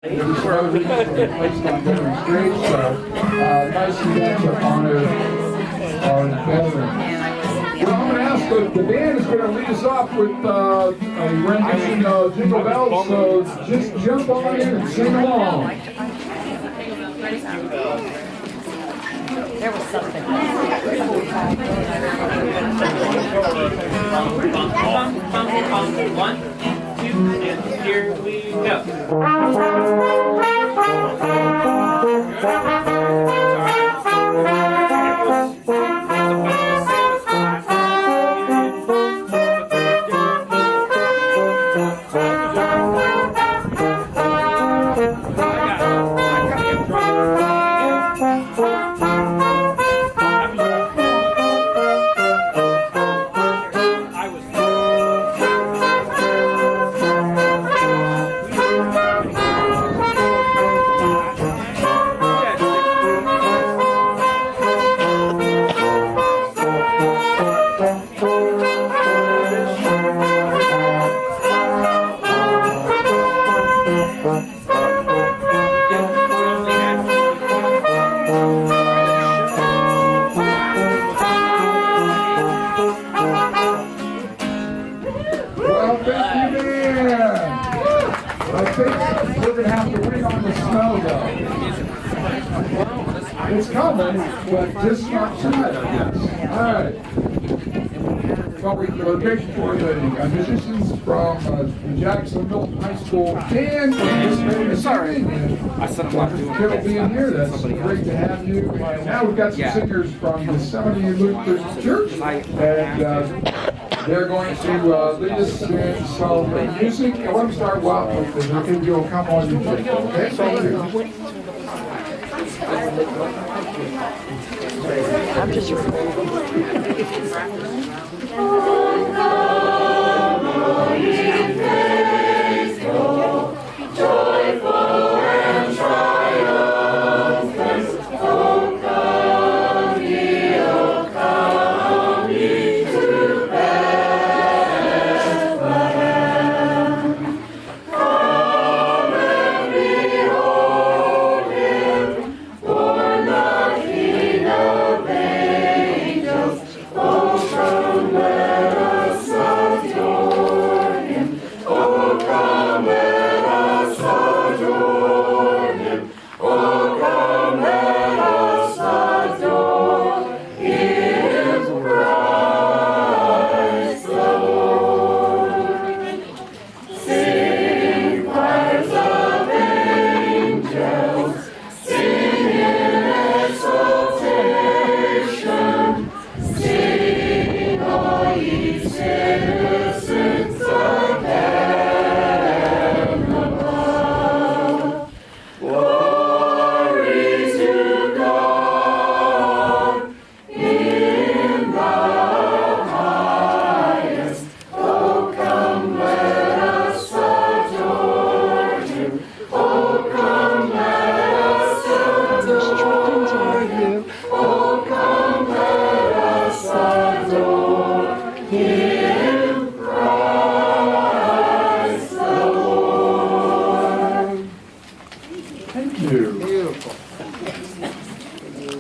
There was some other reasons that were placed on veterans' graves, so nice event to honor our veterans. Well, I'm going to ask the band is going to lead us off with a rendition of Jingle Bells, so just jump on in and sing along. There was something. One, two, and here we go. It's coming, but just not tonight, I guess. All right. Well, we're grateful for the musicians from the Jackson Milton High School band. Sorry. I said I'm not doing it. Being here, that's great to have you. And now we've got some singers from the Yosemite Lutheran Church, and they're going to lead us in some music. I want to start wild with this. Okay, you'll come on and play. Okay, so I'm just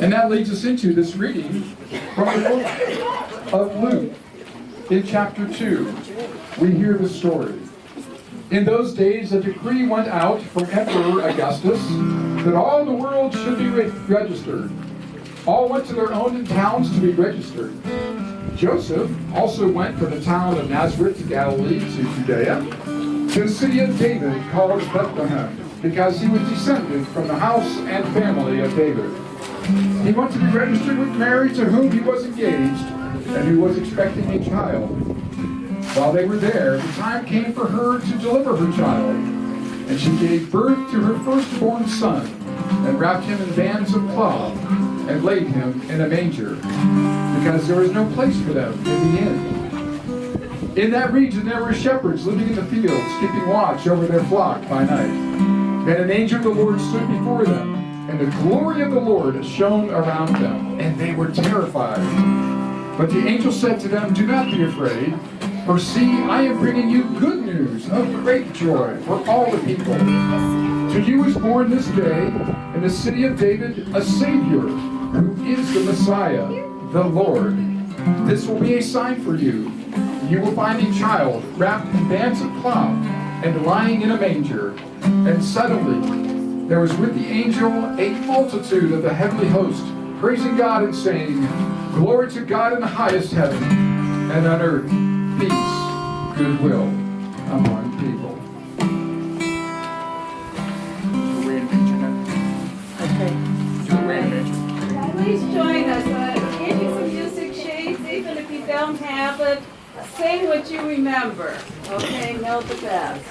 And that leads us into this reading from the book of Luke. In chapter 2, we hear the story. In those days, a decree went out from Emperor Augustus that all the world should be registered. All went to their own towns to be registered. Joseph also went from the town of Nazareth to Galilee to Judea, to the city of David called Bethlehem, because he was descended from the house and family of David. He went to be registered with Mary, to whom he was engaged, and who was expecting a child. While they were there, the time came for her to deliver her child, and she gave birth to her firstborn son, and wrapped him in bands of cloth, and laid him in a manger, because there was no place for them in the inn. In that region there were shepherds living in the fields, keeping watch over their flock by night. And an angel of the Lord stood before them, and the glory of the Lord shone around them, and they were terrified. But the angel said to them, "Do not be afraid, For see, I am bringing you good news of great joy for all the people. To you is born this day in the city of David a Savior, who is the Messiah, the Lord. This will be a sign for you. You will find a child wrapped in bands of cloth and lying in a manger. And suddenly there was with the angel a multitude of the heavenly host, praising God and saying, Glory to God in the highest heaven, and on earth peace, goodwill among people. Please join us. Give you some music shades, even if you don't have it. Sing what you remember. Okay, know the best.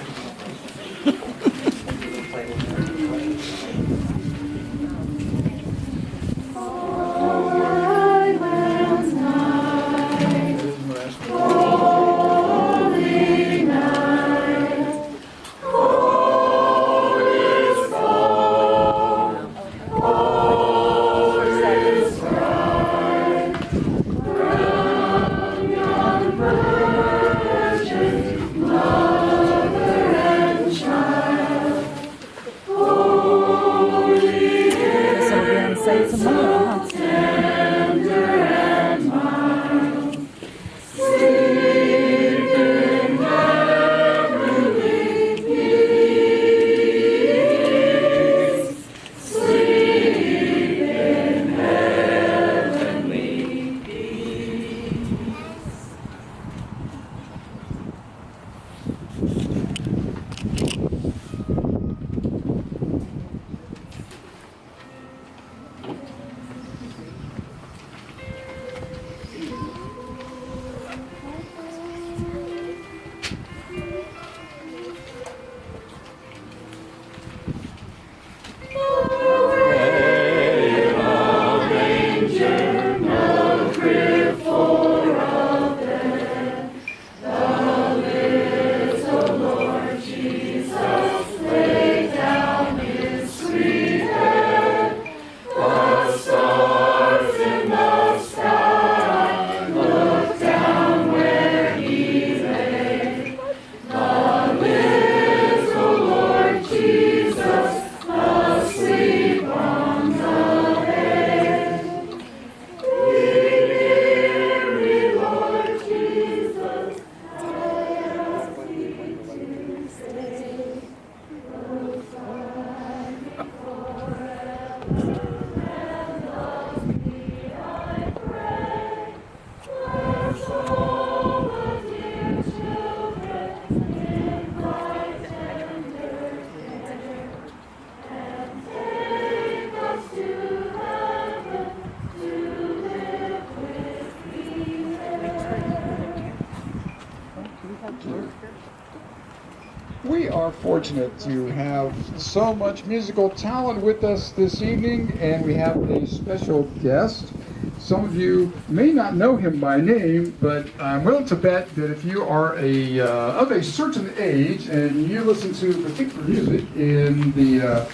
We are fortunate to have so much musical talent with us this evening, and we have a special guest. Some of you may not know him by name, but I'm willing to bet that if you are of a certain age and you listen to particular music in the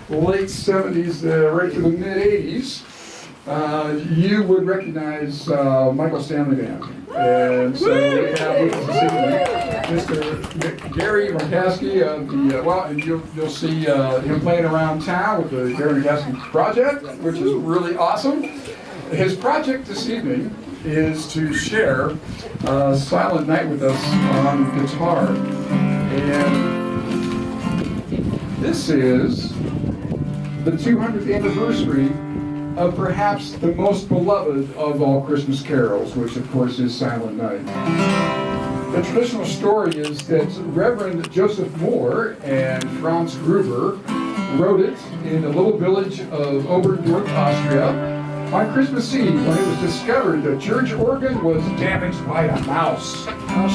late 70s right to the mid 80s, you would recognize Michael Stanley Band. And so we have with us this evening Mr. Gary Murkowski of the, and you'll see him playing around town with the Gary Murkowski Project, which is really awesome. His project this evening is to share Silent Night with us on guitar. And this is the 200th anniversary of perhaps the most beloved of all Christmas carols, which of course is Silent Night. The traditional story is that Reverend Joseph Moore and Franz Gruber wrote it in the little village of Oberdorf, Austria, on Christmas Eve when it was discovered the church organ was damaged by a mouse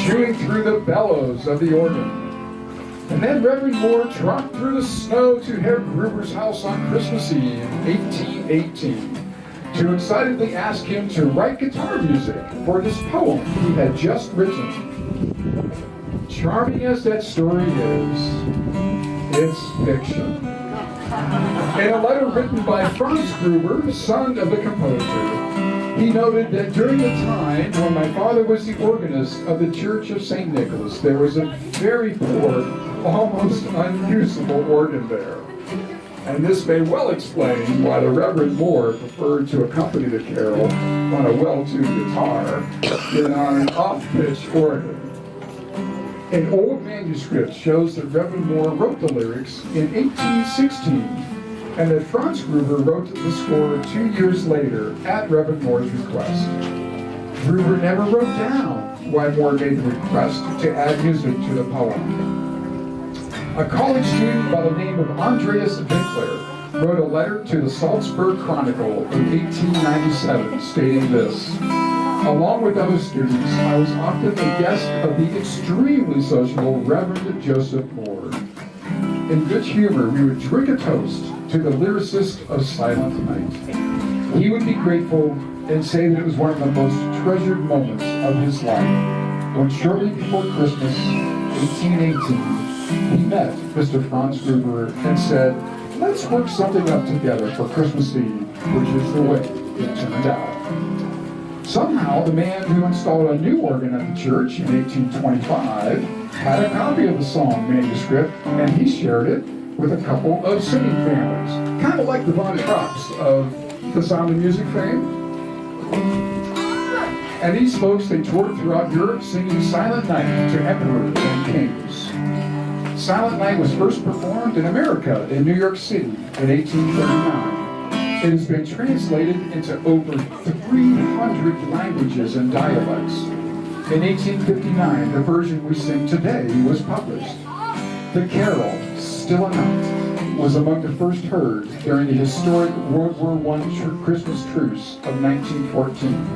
chewing through the bellows of the organ. And then Reverend Moore tromped through the snow to Herr Gruber's house on Christmas Eve, 1818, to excitedly ask him to write guitar music for this poem he had just written. Charming as that story is, it's fiction. In a letter written by Franz Gruber, son of the composer, He noted that during the time when my father was the organist of the Church of St. Nicholas, there was a very poor, almost unusable organ there. And this may well explain why the Reverend Moore preferred to accompany the carol on a well-tuned guitar than on an off-pitch organ. An old manuscript shows that Reverend Moore wrote the lyrics in 1816, and that Franz Gruber wrote the score 2 years later at Reverend Moore's request. Gruber never wrote down why Moore made the request to add music to the poem. A college student by the name of Andreas Winkler wrote a letter to the Salzburg Chronicle in 1897 stating this: "Along with other students, I was often a guest of the extremely sociable Reverend Joseph Moore. In good humor, we would drink a toast to the lyricist of Silent Night. He would be grateful and say that it was one of the most treasured moments of his life when shortly before Christmas, 1818, he met Mr. Franz Gruber and said, 'Let's work something up together for Christmas Eve,' which is the way it turned out. Somehow, the man who installed a new organ at the church in 1825 had a copy of the song manuscript, and he shared it with a couple of singing families, kind of like the Von Trapps of the Sound of Music fame. And these folks, they toured throughout Europe singing Silent Night to emperors and kings. Silent Night was first performed in America in New York City in 1839. It has been translated into over 300 languages and dialects. In 1859, the version we sing today was published. The carol, Still a Night, was among the first heard during the historic World War I Christmas truce of 1914.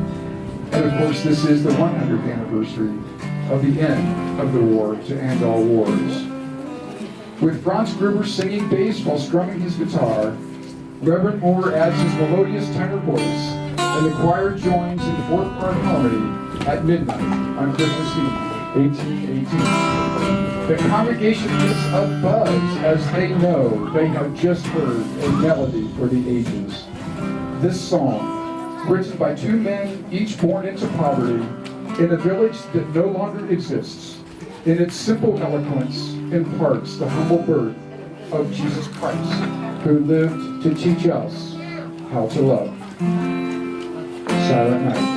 And of course, this is the 100th anniversary of the end of the war to end all wars. With Franz Gruber singing bass while strumming his guitar, Reverend Moore adds his melodious tenor voice, and the choir joins in fourth-part harmony at midnight on Christmas Eve, 1818. The congregation gets a buzz as they know they have just heard a melody for the ages. This song, written by two men each born into poverty in a village that no longer exists, in its simple eloquence imparts the humble birth of Jesus Christ, who lived to teach us how to love. Silent Night.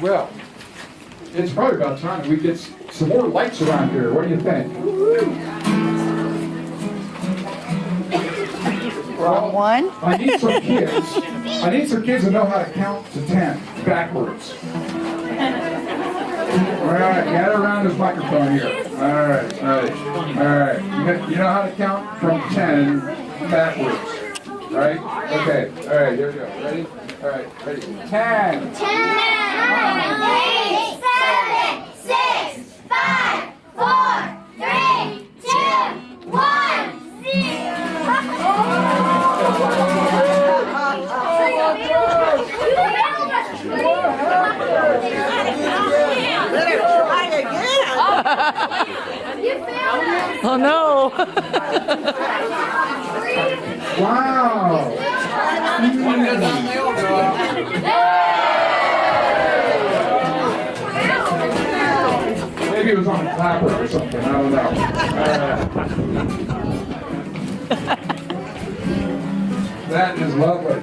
Well, it's probably about time we get some more lights around here. What do you think? Well, One. I need some kids. I need some kids to know how to count to 10 backwards. All right, gather around this microphone here. All right, all right, all right. You know how to count from 10 backwards, right? Okay, all right, here we go. Ready? All right, ready. 10. 10, 8, 7, 6, 5, 4, 3, 2, 1, 0. Oh no! Wow. Maybe it was on a clapper or something. I don't know. That is lovely.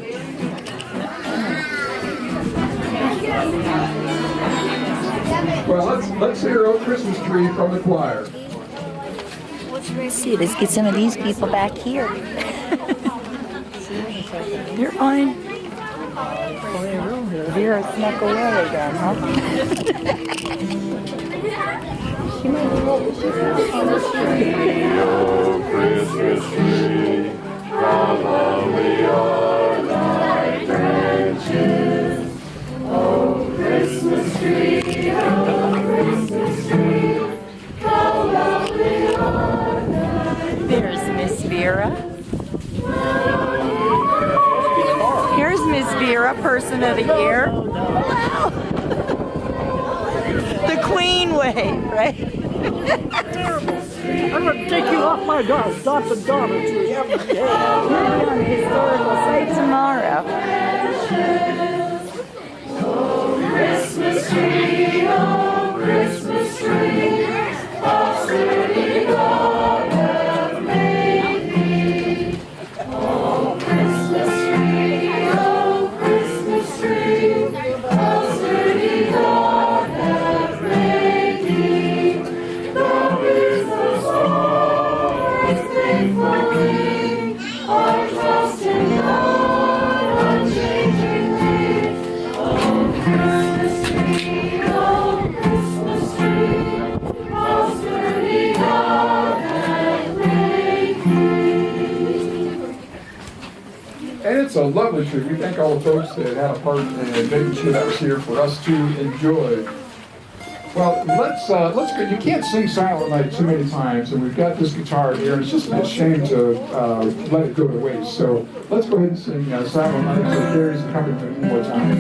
Well, let's hear "Oh Christmas Tree" from the choir. See, let's get some of these people back here. They're on. Vera snuck away again, huh? She might be what she's on the street. Christmas tree, how lovely are thy branches. Oh, Christmas tree, how lovely are thy. There's Miss Vera. Here's Miss Vera, Person of the Year. Wow. The Queen wave, right? I'm going to take you off my dot to daughter tree every day. We'll be on the historical site tomorrow. Christmas tree, oh, Christmas tree, how sweetly God hath made thee. Oh, Christmas tree, how sweetly God hath made thee. Thou is the stars faithfully, our trust in God unchangingly. Christmas tree, oh, Christmas tree, how sturdy God hath made thee. And it's a lovely tree. We thank all the folks that had a part in making sure that was here for us to enjoy. Well, let's go. You can't sing Silent Night too many times, and we've got this guitar here, and it's just a shame to let it go to waste. So let's go ahead and sing Silent Night so Gary's accompaniment one more time.